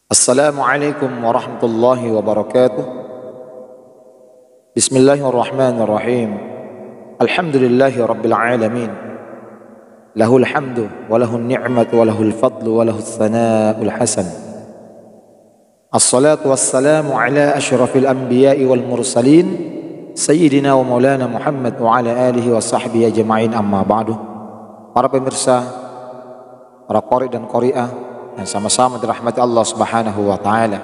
Assalamualaikum warahmatullahi wabarakatuh. Bismillahirrahmanirrahim. Alhamdulillahi rabbil alamin. Lahul hamdu wa lahun ni'matu wa lahul fadlu wa lahul thana'ul hasan. Assalatu wassalamu ala ashrafil anbiya'i wal mursalin Sayyidina wa maulana Muhammad wa ala alihi wa sahbihi ajma'in, amma ba'du. Para pemirsa, para qari dan qari'ah yang sama-sama dirahmati Allah Subhanahu wa taala.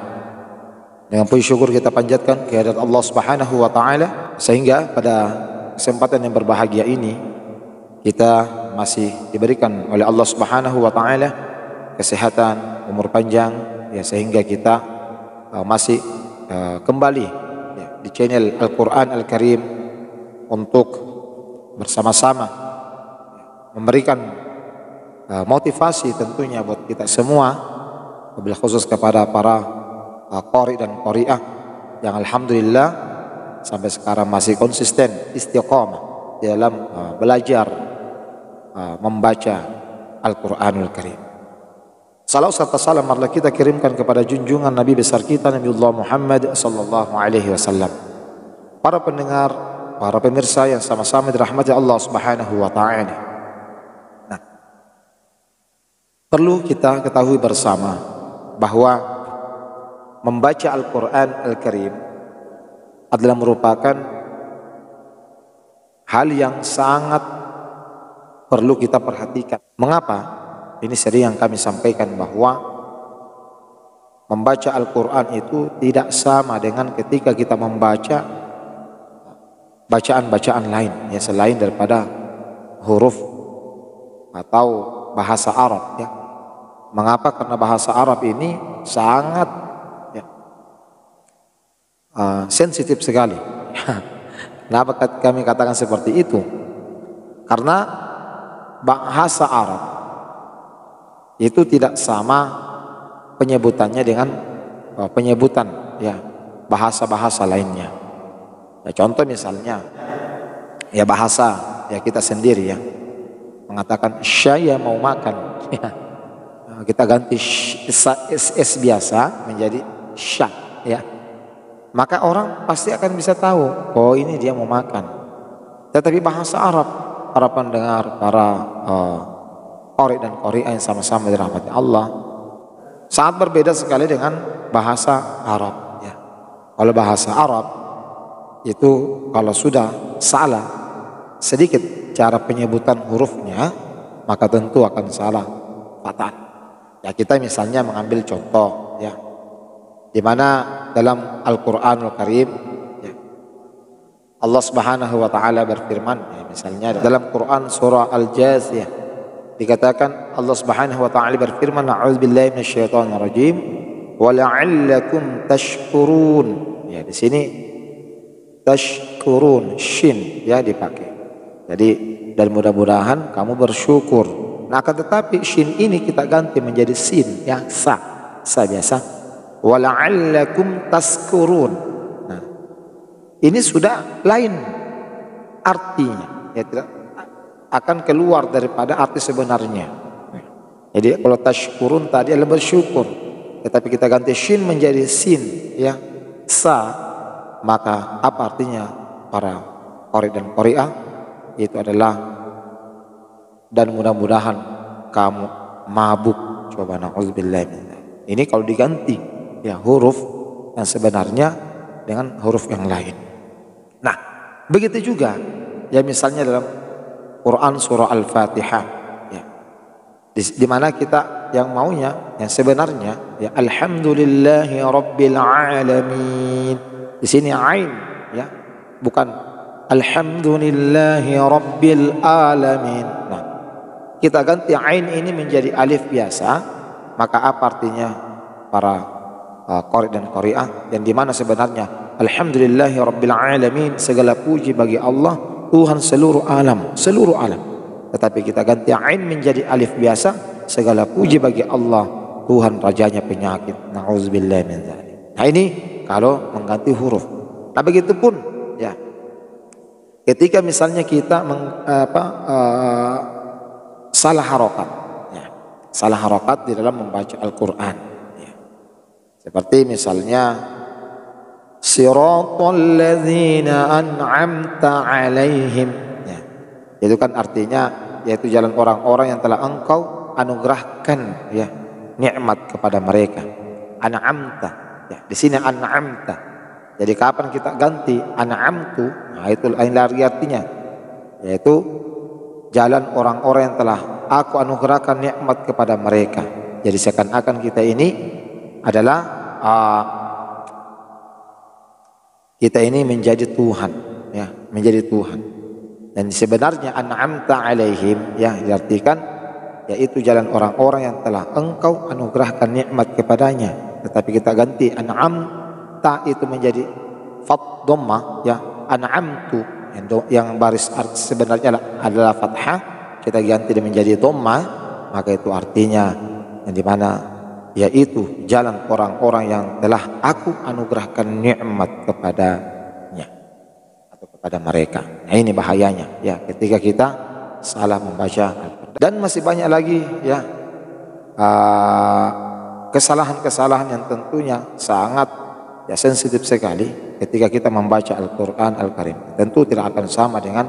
Dengan puji syukur kita panjatkan kehadirat Allah Subhanahu wa taala sehingga pada kesempatan yang berbahagia ini kita masih diberikan oleh Allah Subhanahu wa taala kesehatan, umur panjang ya, sehingga kita masih kembali ya, di channel Al-Qur'an Al-Karim untuk bersama-sama memberikan motivasi tentunya buat kita semua, wabil khusus kepada para qari dan qari'ah yang alhamdulillah sampai sekarang masih konsisten istiqamah dalam belajar membaca Al-Quranul Karim. Salam serta salam marilah kita kirimkan kepada junjungan Nabi besar kita Nabiullah Muhammad sallallahu alaihi wasallam. Para pendengar, para pemirsa yang sama-sama dirahmati Allah Subhanahu wa taala. Perlu kita ketahui bersama bahwa membaca Al-Quran Al-Karim adalah merupakan hal yang sangat perlu kita perhatikan. Mengapa? Ini sering yang kami sampaikan bahwa membaca Al-Quran itu tidak sama dengan ketika kita membaca bacaan-bacaan lain ya, selain daripada huruf atau bahasa Arab ya. Mengapa? Karena bahasa Arab ini sangat ya, sensitif sekali. Kenapa kami katakan seperti itu? Karena bahasa Arab itu tidak sama penyebutannya dengan penyebutan ya bahasa-bahasa lainnya. Ya, contoh misalnya ya bahasa ya kita sendiri ya mengatakan saya mau makan. Ya. Kita ganti s biasa menjadi sya ya, maka orang pasti akan bisa tahu oh ini dia mau makan. Tetapi bahasa Arab, para pendengar, para qari dan qari'ah yang sama-sama dirahmati Allah, sangat berbeda sekali dengan bahasa Arab ya. Kalau bahasa Arab itu kalau sudah salah sedikit cara penyebutan hurufnya maka tentu akan salah fatal. Ya, kita misalnya mengambil contoh ya, di mana dalam Al-Qur'anul Karim ya, Allah Subhanahu wa taala berfirman ya, misalnya dalam Quran surah Al-Jathiyah dikatakan Allah Subhanahu wa taala berfirman a'udzubillahi minasyaitonir rajim wa la'allakum tashkurun. Ya, di sini tashkurun shin ya dipakai. Jadi dan mudah-mudahan kamu bersyukur. Nah, akan tetapi shin ini kita ganti menjadi sin ya, sa biasa. Wala'allakum taskurun. Nah, ini sudah lain artinya ya, tidak akan keluar daripada arti sebenarnya. Jadi kalau tashkurun tadi adalah bersyukur, tetapi kita ganti shin menjadi sin ya, sa, maka apa artinya para qari dan qari'ah? Itu adalah dan mudah-mudahan kamu mabuk. Coba na'udzubillah. Ini kalau diganti ya huruf yang sebenarnya dengan huruf yang lain. Nah, begitu juga ya misalnya dalam Quran surah Al-Fatihah ya, di mana kita yang maunya yang sebenarnya ya alhamdulillahi rabbil alamin. Di sini ain ya, bukan alhamdulillahi rabbil alamin. Nah, kita ganti ain ini menjadi alif biasa, maka apa artinya para qari dan qari'ah? Yang dimana sebenarnya alhamdulillahi rabbil alamin, segala puji bagi Allah Tuhan seluruh alam. Tetapi kita ganti ain menjadi alif biasa, segala puji bagi Allah Tuhan rajanya penyakit. Na'udzubillahi min dzalik. Nah, ini kalau mengganti huruf. Nah, begitu pun ya ketika misalnya kita salah harokat ya, salah harokat di dalam membaca Al-Quran ya. Seperti misalnya siratal ladzina an'amta alaihim, ya, itu kan artinya yaitu jalan orang-orang yang telah engkau anugerahkan, ya, nikmat kepada mereka. An'amta, ya, di sini an'amta. Jadi kapan kita ganti an'amtu, nah itu lain lagi artinya, yaitu jalan orang-orang yang telah aku anugerahkan nikmat kepada mereka. Jadi seakan-akan kita ini adalah kita ini menjadi Tuhan, ya, menjadi Tuhan. Dan sebenarnya an'amta alaihim, ya, diartikan yaitu jalan orang-orang yang telah engkau anugerahkan nikmat kepadanya. Tetapi kita ganti an'amta itu menjadi fat dhammah, ya, an'amtu yang baris sebenarnya adalah fathah, kita ganti menjadi dhammah, maka itu artinya yang dimana yaitu jalan orang-orang yang telah aku anugerahkan nikmat kepadanya atau kepada mereka. Nah, ini bahayanya, ya, ketika kita salah membaca Al-Quran. Dan masih banyak lagi, ya, kesalahan-kesalahan yang tentunya sangat, ya, sensitif sekali ketika kita membaca Al-Quran Al-Karim. Tentu tidak akan sama dengan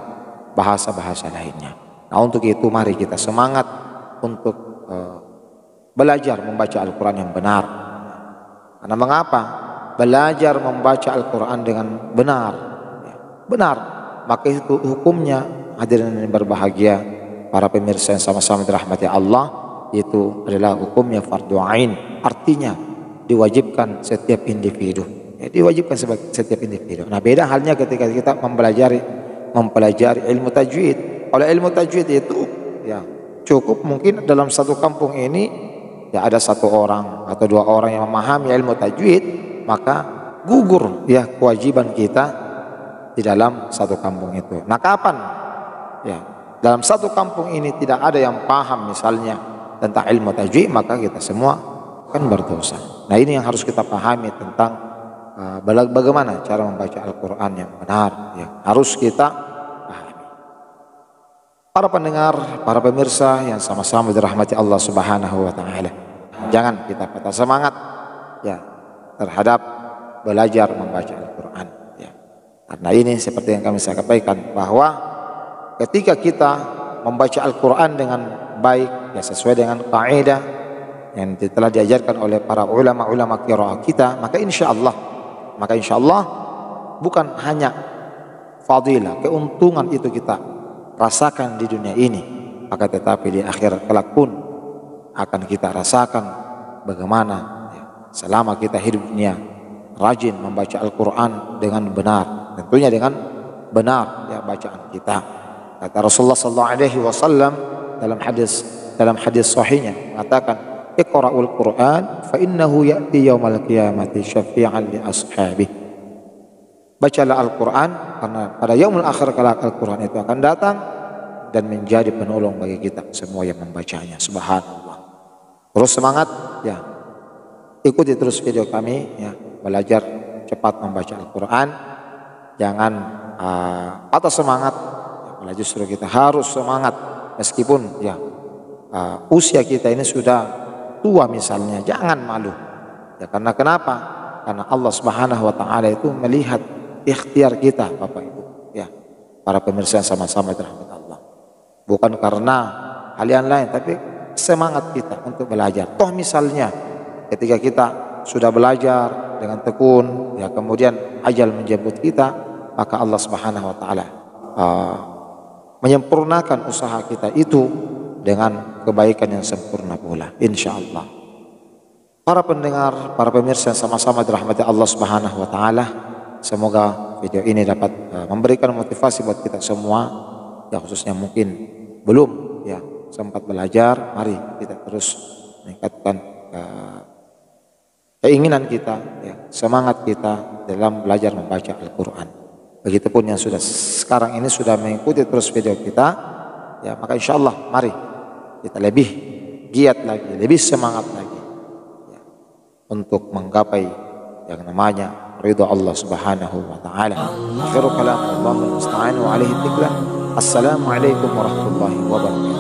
bahasa-bahasa lainnya. Nah, untuk itu mari kita semangat untuk belajar membaca Al-Quran yang benar. Karena mengapa? Belajar membaca Al-Quran dengan benar, ya, benar, maka itu hukumnya, hadirin yang berbahagia, para pemirsa yang sama-sama dirahmati Allah, itu adalah hukumnya fardu ain. Artinya diwajibkan setiap individu, ya, diwajibkan setiap individu. Nah, beda halnya ketika kita mempelajari ilmu tajwid. Oleh ilmu tajwid itu, ya, cukup mungkin dalam satu kampung ini, ya, ada satu orang atau dua orang yang memahami ilmu tajwid, maka gugur, ya, kewajiban kita di dalam satu kampung itu. Nah, kapan, ya, dalam satu kampung ini tidak ada yang paham misalnya tentang ilmu tajwid, maka kita semua kan berdosa. Nah, ini yang harus kita pahami tentang bagaimana cara membaca Al-Quran yang benar, ya, harus kita pahami. Para pendengar, para pemirsa yang sama-sama dirahmati Allah Subhanahu wa taala, jangan kita patah semangat, ya, terhadap belajar membaca Al-Quran, ya. Karena ini seperti yang kami sampaikan, bahwa ketika kita membaca Al-Quran dengan baik, ya, sesuai dengan kaidah yang telah diajarkan oleh para ulama-ulama qiraah kita, maka insya Allah bukan hanya fadilah, keuntungan itu kita rasakan di dunia ini, maka tetapi di akhirat kelak pun akan kita rasakan bagaimana, ya, selama kita hidup dunia rajin membaca Al-Quran dengan benar, tentunya dengan benar, ya, bacaan kita. Kata Rasulullah SAW dalam hadis sahihnya mengatakan, iqra'ul Quran fa innahu ya'ti yaumal qiyamati syafi'an li ashabihi. Bacalah Al-Quran karena pada yaumul akhir kelak Al-Quran itu akan datang dan menjadi penolong bagi kita semua yang membacanya. Subhanallah. Terus semangat, ya, ikuti terus video kami, ya, belajar cepat membaca Al-Quran. Jangan patah semangat, ya, malah justru kita harus semangat meskipun, ya, usia kita ini sudah tua misalnya, jangan malu, ya, karena kenapa? Karena Allah Subhanahu wa taala itu melihat ikhtiar kita, Bapak Ibu, ya, para pemirsa yang sama-sama dirahmati Allah. Bukan karena hal yang lain, tapi semangat kita untuk belajar. Toh misalnya ketika kita sudah belajar dengan tekun, ya, kemudian ajal menjemput kita, maka Allah Subhanahu wa taala menyempurnakan usaha kita itu dengan kebaikan yang sempurna pula, insyaallah. Para pendengar, para pemirsa yang sama-sama dirahmati Allah Subhanahu wa taala, semoga video ini dapat memberikan motivasi buat kita semua, ya, khususnya mungkin belum, ya, sempat belajar. Mari kita terus meningkatkan keinginan kita, ya, semangat kita dalam belajar membaca Al-Quran. Begitupun yang sudah sekarang ini sudah mengikuti terus video kita, ya, maka insya Allah mari kita lebih giat lagi, lebih semangat lagi, ya, untuk menggapai yang namanya ridha Allah Subhanahu wa taala. Akhiru kalam, Allahumma musta'an wa alaihi tikla. Assalamualaikum warahmatullahi wabarakatuh.